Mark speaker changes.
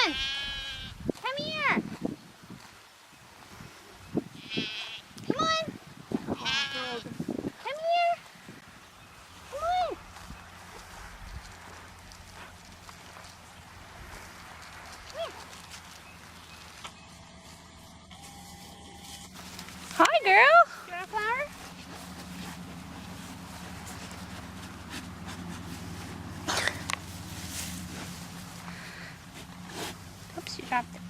Speaker 1: on. Come here. Come on. Come here. Come on. Come here.
Speaker 2: Hi, girl.
Speaker 1: Do you want a flower?
Speaker 2: Oops, you dropped it.